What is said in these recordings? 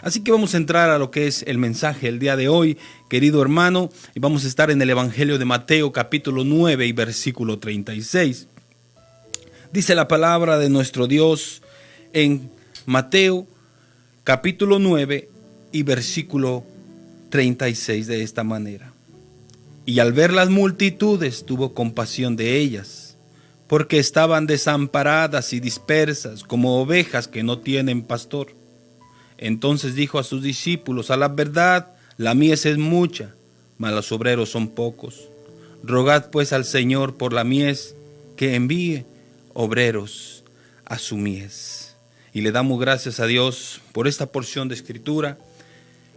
Así que vamos a entrar a lo que es el mensaje el día de hoy, querido hermano, y vamos a estar en el Evangelio de Mateo, capítulo 9 y versículo 36. Dice la palabra de nuestro Dios en Mateo, capítulo 9 y versículo 36 de esta manera. Y al ver las multitudes tuvo compasión de ellas, porque estaban desamparadas y dispersas como ovejas que no tienen pastor. Entonces dijo a sus discípulos: a la verdad, la mies es mucha, mas los obreros son pocos. Rogad pues al Señor por la mies, que envíe obreros a su mies. Y le damos gracias a Dios por esta porción de escritura,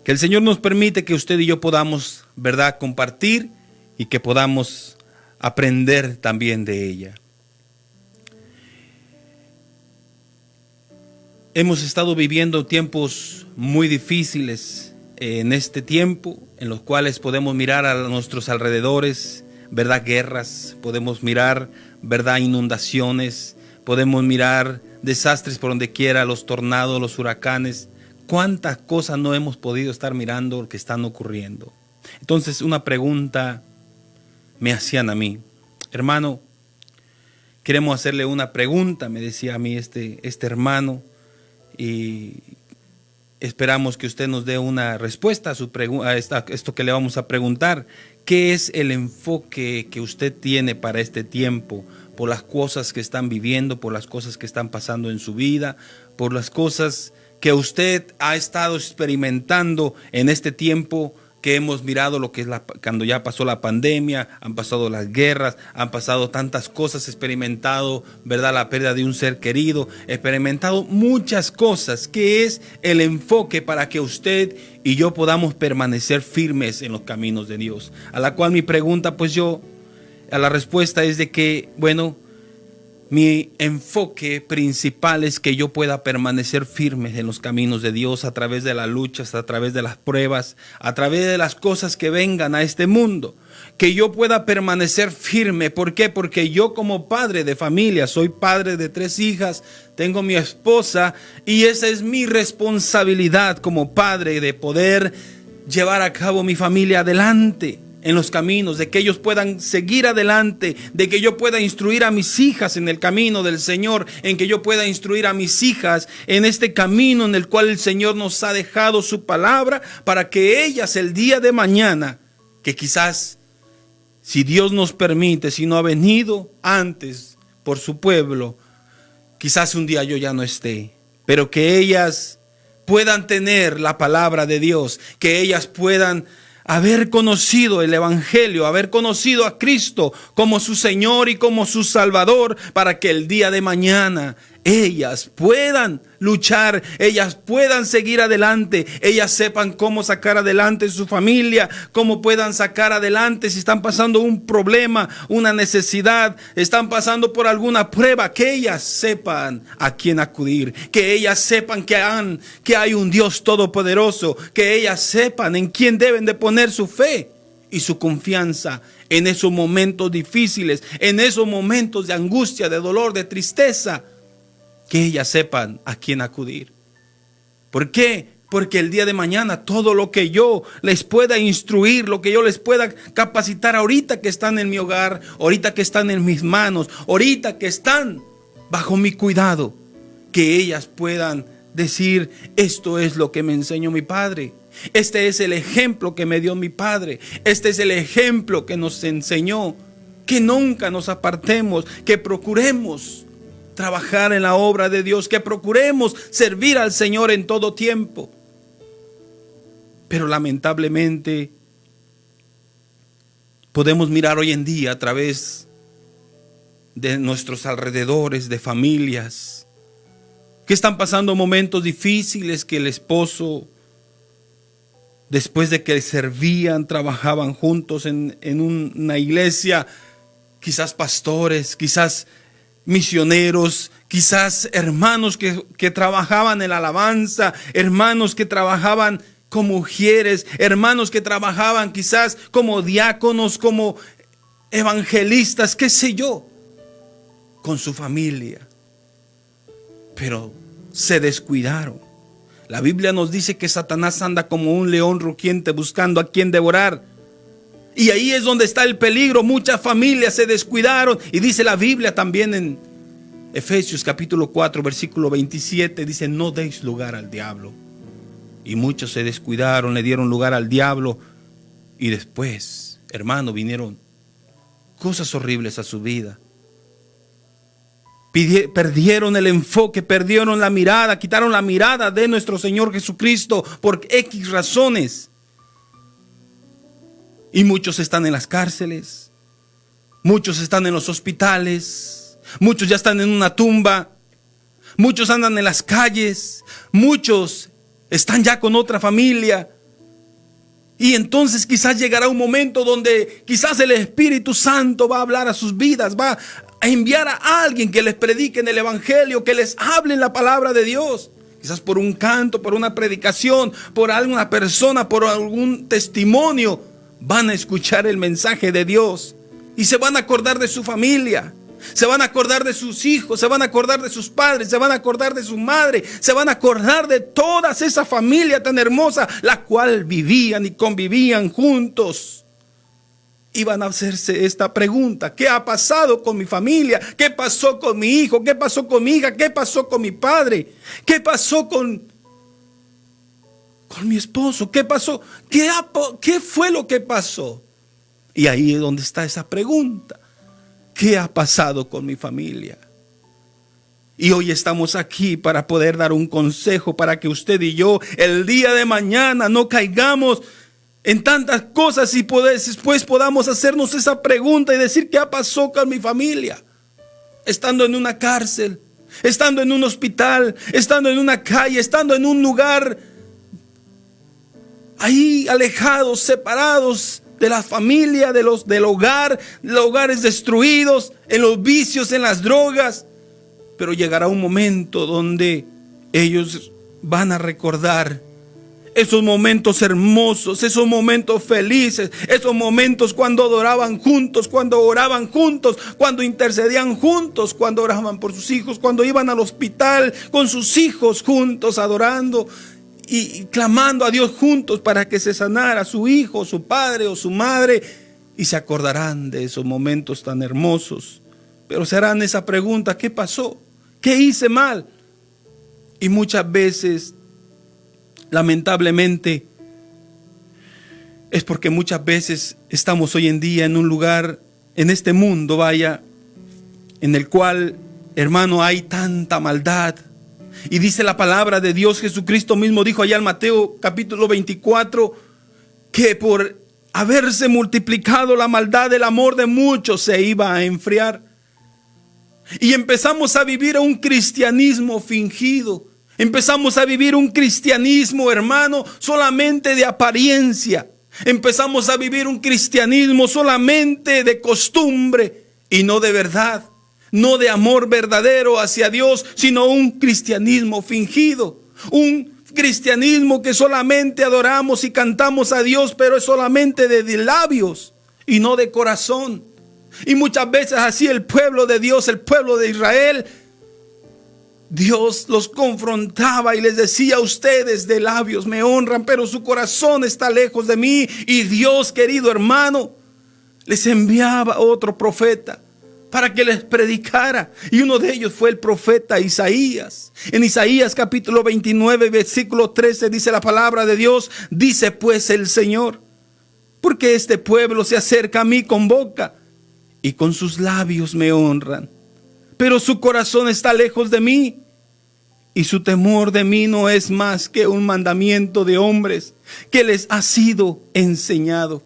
que el Señor nos permite que usted y yo podamos, ¿verdad?, compartir y que podamos aprender también de ella. Hemos estado viviendo tiempos muy difíciles en este tiempo, en los cuales podemos mirar a nuestros alrededores, ¿verdad?, guerras, podemos mirar, ¿verdad?, inundaciones, podemos mirar desastres por donde quiera, los tornados, los huracanes. ¿Cuántas cosas no hemos podido estar mirando que están ocurriendo? Entonces, una pregunta me hacían a mí: hermano, queremos hacerle una pregunta, me decía a mí este hermano, y esperamos que usted nos dé una respuesta a esto que le vamos a preguntar. ¿Qué es el enfoque que usted tiene para este tiempo? Por las cosas que están viviendo, por las cosas que están pasando en su vida, por las cosas que usted ha estado experimentando en este tiempo que hemos mirado, lo que es cuando ya pasó la pandemia, han pasado las guerras, han pasado tantas cosas, experimentado, ¿verdad?, la pérdida de un ser querido, experimentado muchas cosas. ¿Qué es el enfoque para que usted y yo podamos permanecer firmes en los caminos de Dios? A la cual mi pregunta, a la respuesta es de que, bueno, mi enfoque principal es que yo pueda permanecer firme en los caminos de Dios a través de las luchas, a través de las pruebas, a través de las cosas que vengan a este mundo. Que yo pueda permanecer firme. ¿Por qué? Porque yo, como padre de familia, soy padre de 3 hijas, tengo mi esposa, y esa es mi responsabilidad como padre, de poder llevar a cabo mi familia adelante en los caminos, de que ellos puedan seguir adelante, de que yo pueda instruir a mis hijas en el camino del Señor, en que yo pueda instruir a mis hijas en este camino en el cual el Señor nos ha dejado su palabra, para que ellas el día de mañana, que quizás, si Dios nos permite, si no ha venido antes por su pueblo, quizás un día yo ya no esté, pero que ellas puedan tener la palabra de Dios, que ellas puedan haber conocido el Evangelio, haber conocido a Cristo como su Señor y como su Salvador, para que el día de mañana ellas puedan luchar, ellas puedan seguir adelante, ellas sepan cómo sacar adelante su familia, cómo puedan sacar adelante si están pasando un problema, una necesidad, están pasando por alguna prueba, que ellas sepan a quién acudir, que ellas sepan que hay un Dios todopoderoso, que ellas sepan en quién deben de poner su fe y su confianza en esos momentos difíciles, en esos momentos de angustia, de dolor, de tristeza. Que ellas sepan a quién acudir. ¿Por qué? Porque el día de mañana todo lo que yo les pueda instruir, lo que yo les pueda capacitar ahorita que están en mi hogar, ahorita que están en mis manos, ahorita que están bajo mi cuidado, que ellas puedan decir: esto es lo que me enseñó mi padre, este es el ejemplo que me dio mi padre, este es el ejemplo que nos enseñó, que nunca nos apartemos, que procuremos trabajar en la obra de Dios, que procuremos servir al Señor en todo tiempo. Pero lamentablemente podemos mirar hoy en día a través de nuestros alrededores, de familias que están pasando momentos difíciles, que el esposo, después de que servían, trabajaban juntos en una iglesia, quizás pastores, quizás misioneros, quizás hermanos que trabajaban en la alabanza, hermanos que trabajaban como mujeres, hermanos que trabajaban quizás como diáconos, como evangelistas, qué sé yo, con su familia, pero se descuidaron. La Biblia nos dice que Satanás anda como un león rugiente buscando a quien devorar. Y ahí es donde está el peligro. Muchas familias se descuidaron. Y dice la Biblia también en Efesios capítulo 4 versículo 27, dice: no deis lugar al diablo. Y muchos se descuidaron, le dieron lugar al diablo. Y después, hermano, vinieron cosas horribles a su vida. Perdieron el enfoque, perdieron la mirada, quitaron la mirada de nuestro Señor Jesucristo por X razones. Y muchos están en las cárceles, muchos están en los hospitales, muchos ya están en una tumba, muchos andan en las calles, muchos están ya con otra familia. Y entonces quizás llegará un momento donde quizás el Espíritu Santo va a hablar a sus vidas, va a enviar a alguien que les predique en el Evangelio, que les hable en la palabra de Dios. Quizás por un canto, por una predicación, por alguna persona, por algún testimonio, van a escuchar el mensaje de Dios y se van a acordar de su familia. Se van a acordar de sus hijos, se van a acordar de sus padres, se van a acordar de su madre, se van a acordar de toda esa familia tan hermosa, la cual vivían y convivían juntos. Y van a hacerse esta pregunta: ¿qué ha pasado con mi familia? ¿Qué pasó con mi hijo? ¿Qué pasó con mi hija? ¿Qué pasó con mi padre? ¿Qué pasó con mi esposo? ¿Qué pasó? ¿Qué fue lo que pasó? Y ahí es donde está esa pregunta. ¿Qué ha pasado con mi familia? Y hoy estamos aquí para poder dar un consejo para que usted y yo el día de mañana no caigamos en tantas cosas y después podamos hacernos esa pregunta y decir: ¿qué pasó con mi familia? Estando en una cárcel, estando en un hospital, estando en una calle, estando en un lugar ahí alejados, separados de la familia, del hogar, hogares destruidos, en los vicios, en las drogas. Pero llegará un momento donde ellos van a recordar esos momentos hermosos, esos momentos felices, esos momentos cuando adoraban juntos, cuando oraban juntos, cuando intercedían juntos, cuando oraban por sus hijos, cuando iban al hospital con sus hijos juntos adorando y clamando a Dios juntos para que se sanara su hijo, su padre o su madre. Y se acordarán de esos momentos tan hermosos, pero se harán esa pregunta: ¿qué pasó? ¿Qué hice mal? Y muchas veces, lamentablemente, es porque muchas veces estamos hoy en día en un lugar, en este mundo, en el cual, hermano, hay tanta maldad. Y dice la palabra de Dios, Jesucristo mismo dijo allá en Mateo capítulo 24, que por haberse multiplicado la maldad, el amor de muchos se iba a enfriar. Y empezamos a vivir un cristianismo fingido. Empezamos a vivir un cristianismo, hermano, solamente de apariencia. Empezamos a vivir un cristianismo solamente de costumbre y no de verdad. No de amor verdadero hacia Dios, sino un cristianismo fingido. Un cristianismo que solamente adoramos y cantamos a Dios, pero es solamente de labios y no de corazón. Y muchas veces así el pueblo de Dios, el pueblo de Israel, Dios los confrontaba y les decía: ustedes de labios me honran, pero su corazón está lejos de mí. Y Dios, querido hermano, les enviaba otro profeta para que les predicara. Y uno de ellos fue el profeta Isaías. En Isaías capítulo 29 versículo 13 dice la palabra de Dios: dice pues el Señor: porque este pueblo se acerca a mí con boca y con sus labios me honran, pero su corazón está lejos de mí, y su temor de mí no es más que un mandamiento de hombres que les ha sido enseñado.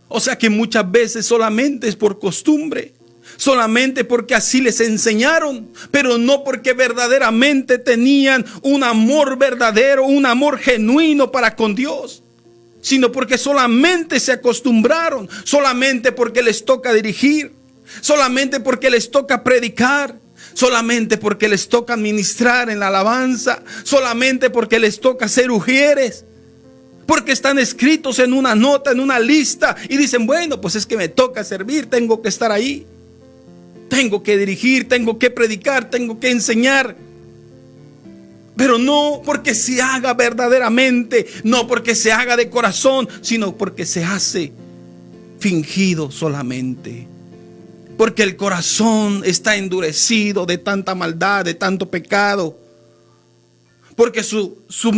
O sea que muchas veces solamente es por costumbre, solamente porque así les enseñaron, pero no porque verdaderamente tenían un amor verdadero, un amor genuino para con Dios, sino porque solamente se acostumbraron, solamente porque les toca dirigir, solamente porque les toca predicar, solamente porque les toca ministrar en la alabanza, solamente porque les toca ser ujieres, porque están escritos en una nota, en una lista, y dicen: bueno, pues es que me toca servir, tengo que estar ahí, tengo que dirigir, tengo que predicar, tengo que enseñar. Pero no porque se haga verdaderamente, no porque se haga de corazón, sino porque se hace fingido solamente. Porque el corazón está endurecido de tanta maldad, de tanto pecado. Porque su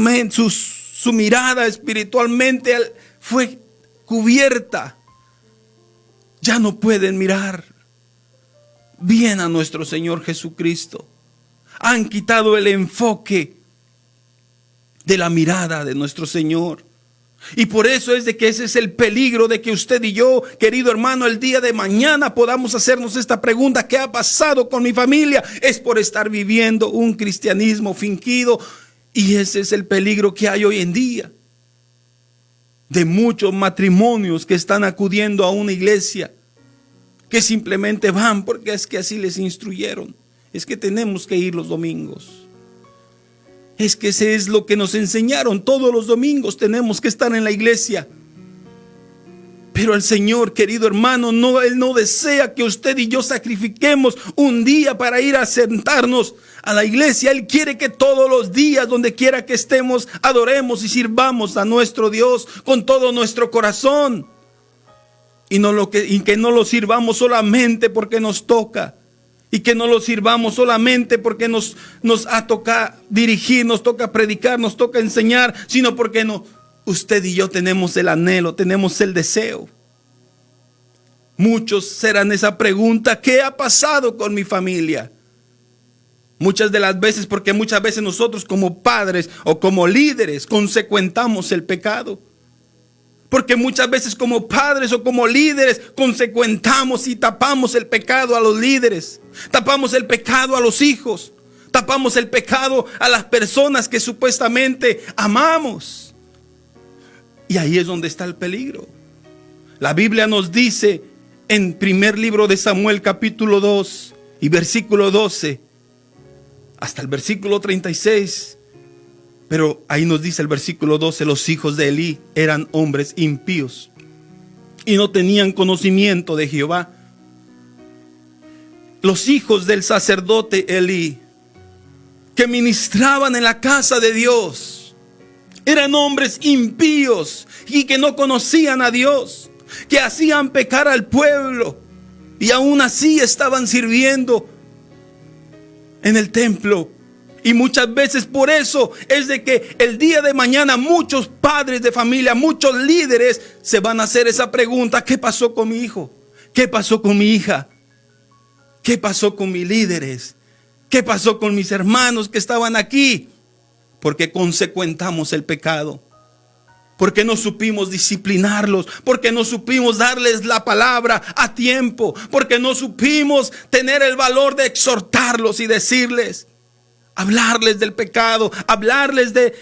mirada espiritualmente fue cubierta. Ya no pueden mirar bien a nuestro Señor Jesucristo. Han quitado el enfoque de la mirada de nuestro Señor. Y por eso es de que ese es el peligro de que usted y yo, querido hermano, el día de mañana podamos hacernos esta pregunta: ¿qué ha pasado con mi familia? Es por estar viviendo un cristianismo fingido. Y ese es el peligro que hay hoy en día, de muchos matrimonios que están acudiendo a una iglesia, que simplemente van porque es que así les instruyeron. Es que tenemos que ir los domingos. Es que ese es lo que nos enseñaron. Todos los domingos tenemos que estar en la iglesia. Pero el Señor, querido hermano, Él no desea que usted y yo sacrifiquemos un día para ir a sentarnos a la iglesia. Él quiere que todos los días, donde quiera que estemos, adoremos y sirvamos a nuestro Dios con todo nuestro corazón. Y que no lo sirvamos solamente porque nos toca. Y que no lo sirvamos solamente porque nos toca dirigir, nos toca predicar, nos toca enseñar, sino porque usted y yo tenemos el anhelo, tenemos el deseo. Muchos serán esa pregunta: ¿qué ha pasado con mi familia? Muchas de las veces, porque muchas veces nosotros como padres o como líderes consecuentamos el pecado. Porque muchas veces como padres o como líderes consecuentamos y tapamos el pecado a los líderes. Tapamos el pecado a los hijos. Tapamos el pecado a las personas que supuestamente amamos. Y ahí es donde está el peligro. La Biblia nos dice en primer libro de Samuel, capítulo 2 y versículo 12 hasta el versículo 36. Pero ahí nos dice el versículo 12: los hijos de Elí eran hombres impíos y no tenían conocimiento de Jehová. Los hijos del sacerdote Elí, que ministraban en la casa de Dios, eran hombres impíos y que no conocían a Dios, que hacían pecar al pueblo, y aún así estaban sirviendo en el templo. Y muchas veces por eso es de que el día de mañana muchos padres de familia, muchos líderes se van a hacer esa pregunta: ¿qué pasó con mi hijo? ¿Qué pasó con mi hija? ¿Qué pasó con mis líderes? ¿Qué pasó con mis hermanos que estaban aquí? Porque consecuentamos el pecado. Porque no supimos disciplinarlos. Porque no supimos darles la palabra a tiempo. Porque no supimos tener el valor de exhortarlos y decirles, hablarles del pecado, hablarles de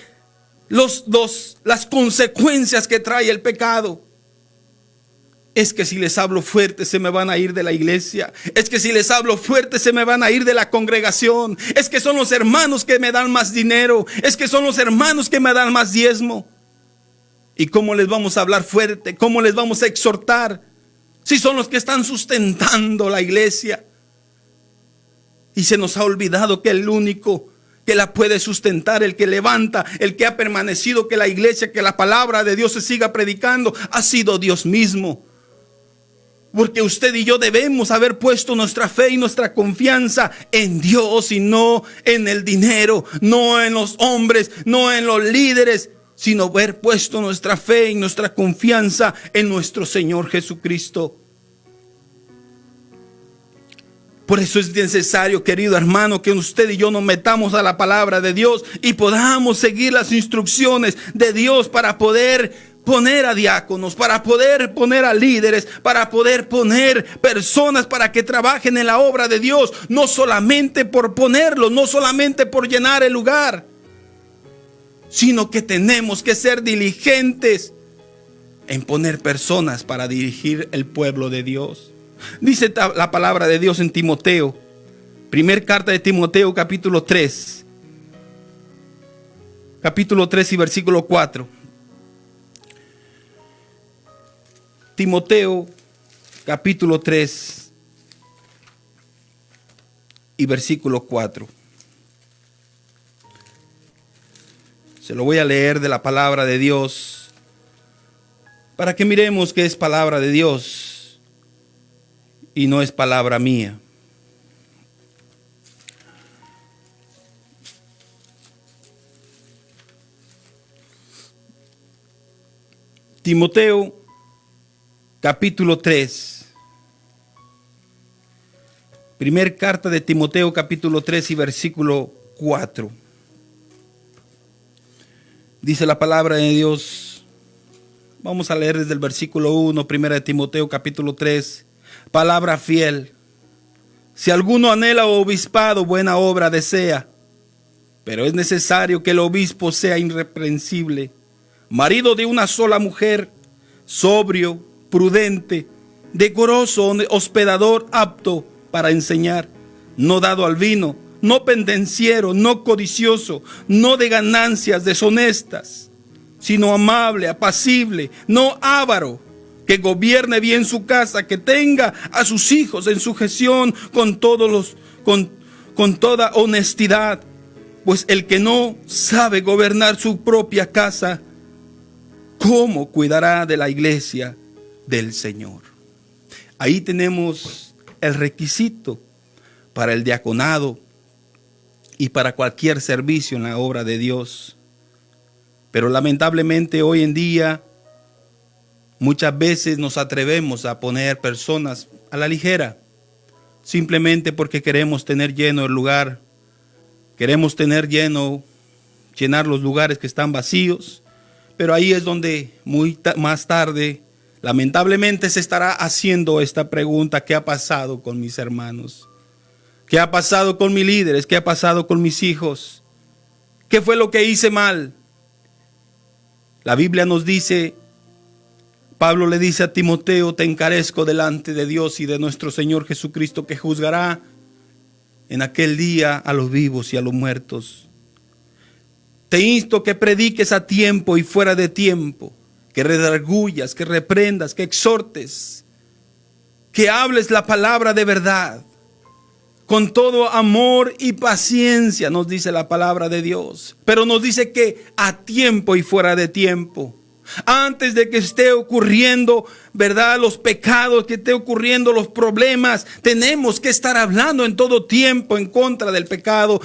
las consecuencias que trae el pecado. Es que si les hablo fuerte se me van a ir de la iglesia. Es que si les hablo fuerte se me van a ir de la congregación. Es que son los hermanos que me dan más dinero. Es que son los hermanos que me dan más diezmo. ¿Y cómo les vamos a hablar fuerte? ¿Cómo les vamos a exhortar? Si son los que están sustentando la iglesia. Y se nos ha olvidado que el único que la puede sustentar, el que levanta, el que ha permanecido que la iglesia, que la palabra de Dios se siga predicando, ha sido Dios mismo. Porque usted y yo debemos haber puesto nuestra fe y nuestra confianza en Dios y no en el dinero, no en los hombres, no en los líderes, sino haber puesto nuestra fe y nuestra confianza en nuestro Señor Jesucristo. Por eso es necesario, querido hermano, que usted y yo nos metamos a la palabra de Dios y podamos seguir las instrucciones de Dios para poder poner a diáconos, para poder poner a líderes, para poder poner personas para que trabajen en la obra de Dios, no solamente por ponerlos, no solamente por llenar el lugar, sino que tenemos que ser diligentes en poner personas para dirigir el pueblo de Dios. Dice la palabra de Dios en Timoteo, primer carta de Timoteo, capítulo 3 y versículo 4. Timoteo, capítulo 3 y versículo 4. Se lo voy a leer de la palabra de Dios para que miremos que es palabra de Dios y no es palabra mía. Timoteo, capítulo 3. Primer carta de Timoteo, capítulo 3 y versículo 4. Dice la palabra de Dios. Vamos a leer desde el versículo 1, primera de Timoteo, capítulo 3. Palabra fiel. Si alguno anhela obispado, buena obra desea. Pero es necesario que el obispo sea irreprensible, marido de una sola mujer, sobrio, prudente, decoroso, hospedador, apto para enseñar, no dado al vino, no pendenciero, no codicioso, no de ganancias deshonestas, sino amable, apacible, no avaro, que gobierne bien su casa, que tenga a sus hijos en sujeción con toda honestidad, pues el que no sabe gobernar su propia casa, ¿cómo cuidará de la iglesia del Señor? Ahí tenemos el requisito para el diaconado y para cualquier servicio en la obra de Dios. Pero lamentablemente hoy en día muchas veces nos atrevemos a poner personas a la ligera, simplemente porque queremos tener lleno el lugar, queremos llenar los lugares que están vacíos. Pero ahí es donde más tarde, lamentablemente, se estará haciendo esta pregunta: ¿qué ha pasado con mis hermanos? ¿Qué ha pasado con mis líderes? ¿Qué ha pasado con mis hijos? ¿Qué fue lo que hice mal? La Biblia nos dice, Pablo le dice a Timoteo: te encarezco delante de Dios y de nuestro Señor Jesucristo, que juzgará en aquel día a los vivos y a los muertos. Te insto que prediques a tiempo y fuera de tiempo, que redargullas, que reprendas, que exhortes, que hables la palabra de verdad, con todo amor y paciencia, nos dice la palabra de Dios. Pero nos dice que a tiempo y fuera de tiempo. Antes de que esté ocurriendo, ¿verdad?, los pecados, que esté ocurriendo los problemas, tenemos que estar hablando en todo tiempo en contra del pecado,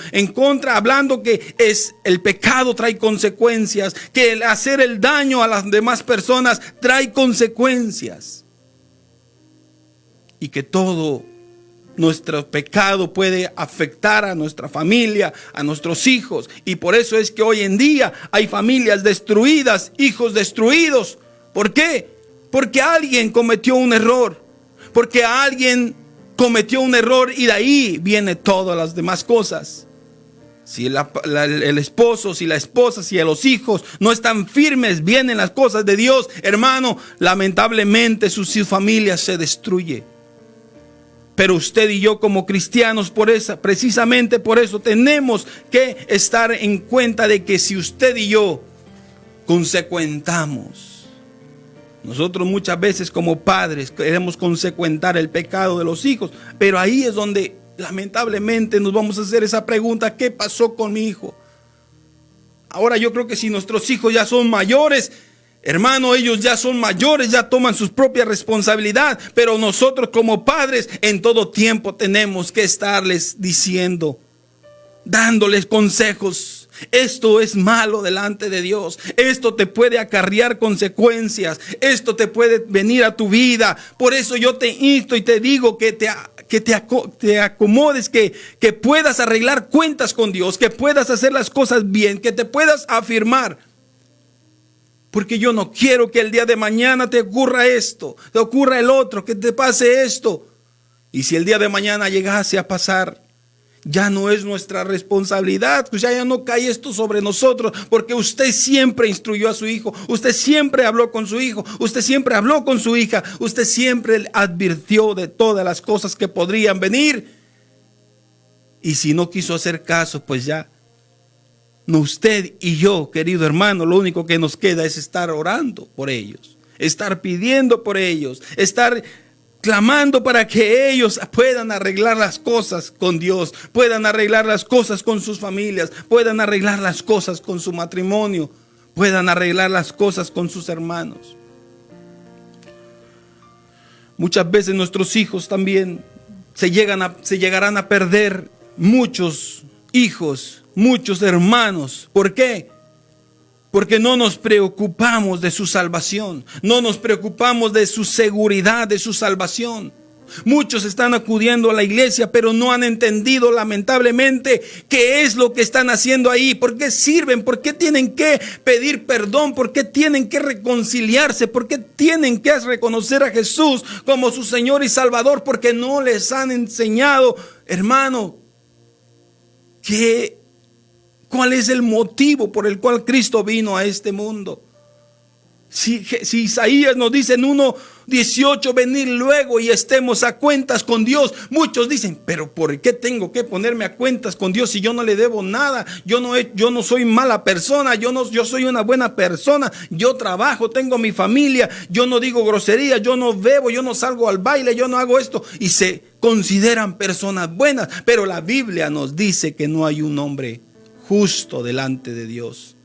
hablando que el pecado trae consecuencias, que el hacer el daño a las demás personas trae consecuencias, y que todo nuestro pecado puede afectar a nuestra familia, a nuestros hijos. Y por eso es que hoy en día hay familias destruidas, hijos destruidos. ¿Por qué? Porque alguien cometió un error. Porque alguien cometió un error y de ahí viene todas las demás cosas. Si el esposo, si la esposa, si los hijos no están firmes, vienen las cosas de Dios, hermano, lamentablemente su familia se destruye. Pero usted y yo como cristianos, precisamente por eso tenemos que estar en cuenta de que si usted y yo consecuentamos, nosotros muchas veces como padres queremos consecuentar el pecado de los hijos, pero ahí es donde lamentablemente nos vamos a hacer esa pregunta: ¿qué pasó con mi hijo? Ahora yo creo que si nuestros hijos ya son mayores, hermano, ellos ya son mayores, ya toman su propia responsabilidad, pero nosotros como padres en todo tiempo tenemos que estarles diciendo, dándoles consejos. Esto es malo delante de Dios, esto te puede acarrear consecuencias, esto te puede venir a tu vida. Por eso yo te insto y te digo que te acomodes, que puedas arreglar cuentas con Dios, que puedas hacer las cosas bien, que te puedas afirmar. Porque yo no quiero que el día de mañana te ocurra esto, te ocurra el otro, que te pase esto. Y si el día de mañana llegase a pasar, ya no es nuestra responsabilidad, pues ya no cae esto sobre nosotros, porque usted siempre instruyó a su hijo, usted siempre habló con su hijo, usted siempre habló con su hija, usted siempre advirtió de todas las cosas que podrían venir. Y si no quiso hacer caso, pues ya. No, usted y yo, querido hermano, lo único que nos queda es estar orando por ellos, estar pidiendo por ellos, estar clamando para que ellos puedan arreglar las cosas con Dios, puedan arreglar las cosas con sus familias, puedan arreglar las cosas con su matrimonio, puedan arreglar las cosas con sus hermanos. Muchas veces nuestros hijos también se llegarán a perder, muchos hijos, muchos hermanos. ¿Por qué? Porque no nos preocupamos de su salvación, no nos preocupamos de su seguridad, de su salvación. Muchos están acudiendo a la iglesia, pero no han entendido lamentablemente qué es lo que están haciendo ahí, por qué sirven, por qué tienen que pedir perdón, por qué tienen que reconciliarse, por qué tienen que reconocer a Jesús como su Señor y Salvador, porque no les han enseñado, hermano, ¿cuál es el motivo por el cual Cristo vino a este mundo? Si Isaías nos dice en 1:18, venid luego y estemos a cuentas con Dios. Muchos dicen, pero ¿por qué tengo que ponerme a cuentas con Dios si yo no le debo nada? Yo no soy mala persona, yo soy una buena persona. Yo trabajo, tengo mi familia, yo no digo groserías, yo no bebo, yo no salgo al baile, yo no hago esto. Y se consideran personas buenas, pero la Biblia nos dice que no hay un hombre justo delante de Dios.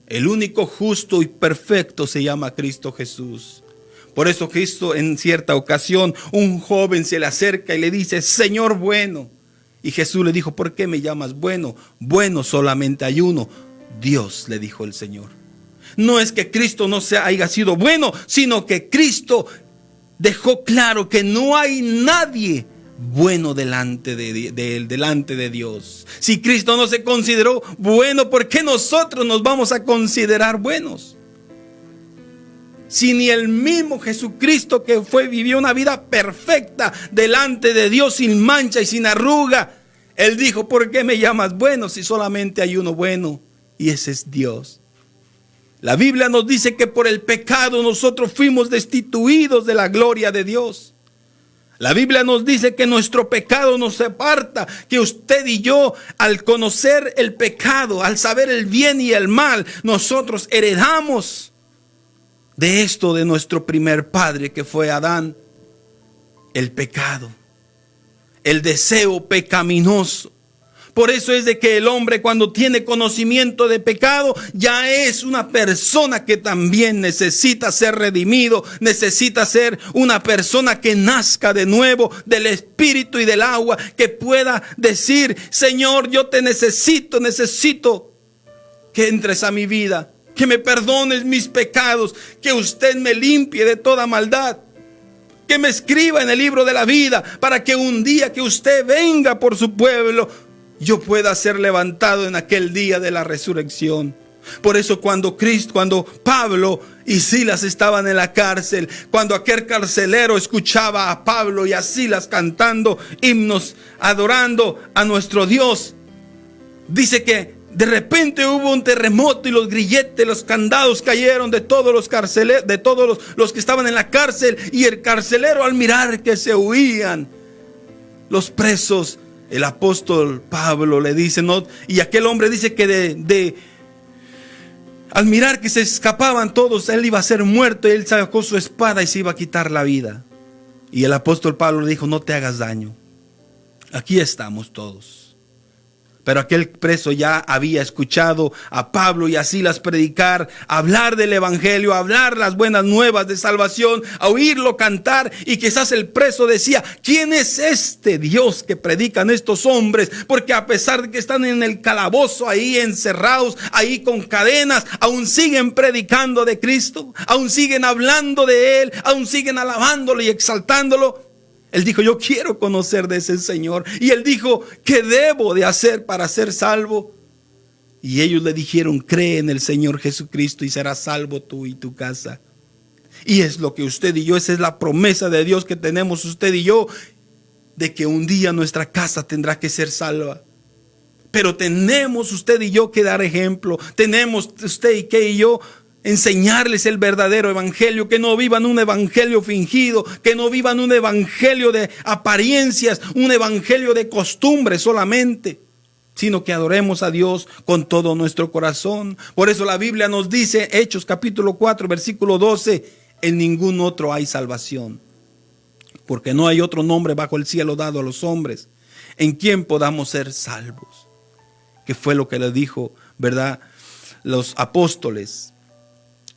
El único justo y perfecto se llama Cristo Jesús. Por eso Cristo, en cierta ocasión, un joven se le acerca y le dice, Señor bueno. Y Jesús le dijo, ¿por qué me llamas bueno? Bueno solamente hay uno, Dios, le dijo el Señor. No es que Cristo no haya sido bueno, sino que Cristo dejó claro que no hay nadie bueno delante de él, delante de Dios. Si Cristo no se consideró bueno, ¿por qué nosotros nos vamos a considerar buenos? Si ni el mismo Jesucristo que vivió una vida perfecta delante de Dios, sin mancha y sin arruga, Él dijo, ¿por qué me llamas bueno si solamente hay uno bueno? Y ese es Dios. La Biblia nos dice que por el pecado nosotros fuimos destituidos de la gloria de Dios. La Biblia nos dice que nuestro pecado nos aparta, que usted y yo, al conocer el pecado, al saber el bien y el mal, nosotros heredamos de esto de nuestro primer padre, que fue Adán, el pecado, el deseo pecaminoso. Por eso es de que el hombre, cuando tiene conocimiento de pecado, ya es una persona que también necesita ser redimido, necesita ser una persona que nazca de nuevo del espíritu y del agua, que pueda decir, Señor, yo te necesito que entres a mi vida, que me perdones mis pecados, que usted me limpie de toda maldad, que me escriba en el libro de la vida, para que un día que usted venga por su pueblo, yo pueda ser levantado en aquel día de la resurrección. Por eso cuando Pablo y Silas estaban en la cárcel, cuando aquel carcelero escuchaba a Pablo y a Silas cantando himnos, adorando a nuestro Dios, dice que de repente hubo un terremoto y los grilletes, los candados cayeron de todos los carceleros, de todos los que estaban en la cárcel, y el carcelero, al mirar que se huían los presos, el apóstol Pablo le dice, no, y aquel hombre dice que al mirar que se escapaban todos, él iba a ser muerto, y él sacó su espada y se iba a quitar la vida. Y el apóstol Pablo le dijo, no te hagas daño, aquí estamos todos. Pero aquel preso ya había escuchado a Pablo y a Silas predicar, hablar del evangelio, hablar las buenas nuevas de salvación, a oírlo cantar, y quizás el preso decía, ¿quién es este Dios que predican estos hombres? Porque a pesar de que están en el calabozo ahí encerrados, ahí con cadenas, aún siguen predicando de Cristo, aún siguen hablando de Él, aún siguen alabándolo y exaltándolo. Él dijo, yo quiero conocer de ese Señor. Y él dijo, ¿qué debo de hacer para ser salvo? Y ellos le dijeron, cree en el Señor Jesucristo y serás salvo tú y tu casa. Y es lo que usted y yo, esa es la promesa de Dios que tenemos usted y yo, de que un día nuestra casa tendrá que ser salva. Pero tenemos usted y yo que dar ejemplo. Tenemos usted y yo enseñarles el verdadero evangelio, que no vivan un evangelio fingido, que no vivan un evangelio de apariencias, un evangelio de costumbres solamente, sino que adoremos a Dios con todo nuestro corazón. Por eso la Biblia nos dice, Hechos capítulo 4, versículo 12, en ningún otro hay salvación. porque no hay otro nombre bajo el cielo dado a los hombres en quien podamos ser salvos. Que fue lo que le dijo, ¿verdad?, los apóstoles.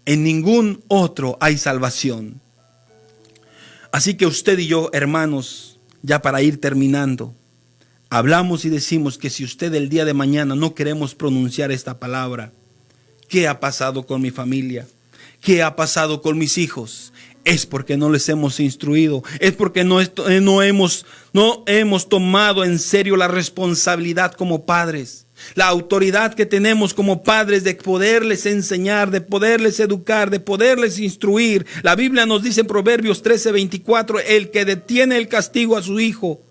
En ningún otro hay salvación. Así que usted y yo, hermanos, ya para ir terminando, hablamos y decimos que si usted el día de mañana no queremos pronunciar esta palabra, ¿qué ha pasado con mi familia? ¿Qué ha pasado con mis hijos? Es porque no les hemos instruido, es porque no hemos tomado en serio la responsabilidad como padres, la autoridad que tenemos como padres de poderles enseñar, de poderles educar, de poderles instruir. La Biblia nos dice en Proverbios 13:24, el que detiene el castigo a su hijo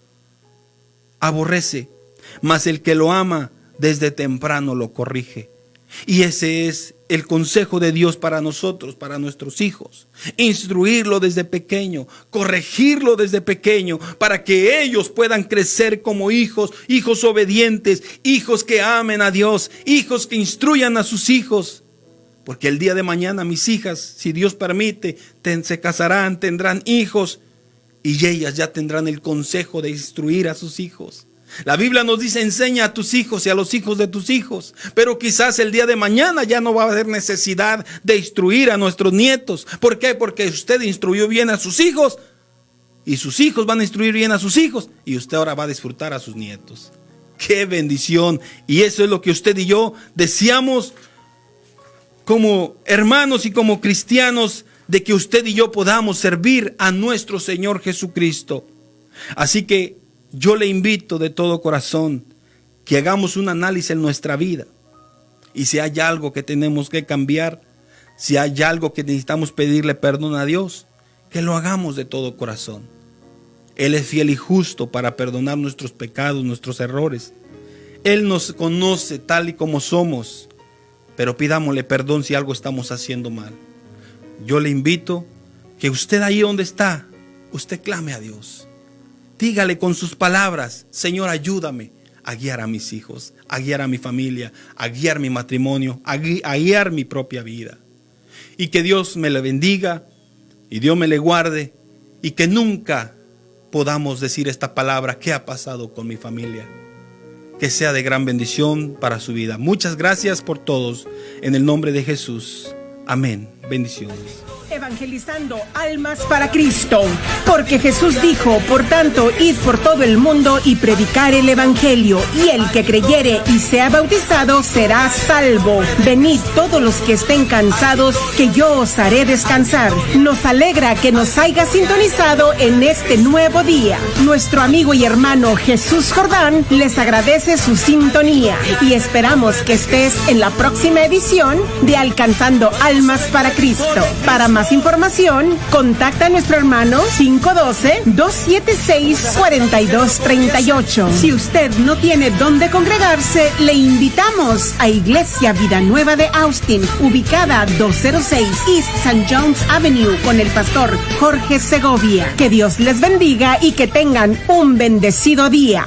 aborrece, mas el que lo ama desde temprano lo corrige. Y ese es el consejo de Dios para nosotros, para nuestros hijos. Instruirlo desde pequeño, corregirlo desde pequeño, para que ellos puedan crecer como hijos, hijos obedientes, hijos que amen a Dios, hijos que instruyan a sus hijos. Porque el día de mañana mis hijas, si Dios permite, se casarán, tendrán hijos, y ellas ya tendrán el consejo de instruir a sus hijos. La Biblia nos dice, enseña a tus hijos y a los hijos de tus hijos. Pero quizás el día de mañana ya no va a haber necesidad de instruir a nuestros nietos. ¿Por qué? Porque usted instruyó bien a sus hijos y sus hijos van a instruir bien a sus hijos y usted ahora va a disfrutar a sus nietos. ¡Qué bendición! Y eso es lo que usted y yo deseamos como hermanos y como cristianos, de que usted y yo podamos servir a nuestro Señor Jesucristo. Así que yo le invito de todo corazón que hagamos un análisis en nuestra vida. Y si hay algo que tenemos que cambiar, si hay algo que necesitamos pedirle perdón a Dios, que lo hagamos de todo corazón. Él es fiel y justo para perdonar nuestros pecados, nuestros errores. Él nos conoce tal y como somos, pero pidámosle perdón si algo estamos haciendo mal. Yo le invito que usted ahí donde está, usted clame a Dios. Dígale con sus palabras, Señor, ayúdame a guiar a mis hijos, a guiar a mi familia, a guiar mi matrimonio, a guiar mi propia vida. Y que Dios me le bendiga y Dios me le guarde y que nunca podamos decir esta palabra, ¿qué ha pasado con mi familia? Que sea de gran bendición para su vida. Muchas gracias por todos. En el nombre de Jesús. Amén. Bendiciones. Evangelizando almas para Cristo, porque Jesús dijo, por tanto, id por todo el mundo y predicar el evangelio, y el que creyere y sea bautizado será salvo. Venid todos los que estén cansados, que yo os haré descansar. Nos alegra que nos haya sintonizado en este nuevo día. Nuestro amigo y hermano Jesús Jordán les agradece su sintonía y esperamos que estés en la próxima edición de Alcanzando Almas para Cristo. Para más información, contacta a nuestro hermano 512-276-4238. Si usted no tiene dónde congregarse, le invitamos a Iglesia Vida Nueva de Austin, ubicada 206 East St. John's Avenue, con el pastor Jorge Segovia. Que Dios les bendiga y que tengan un bendecido día.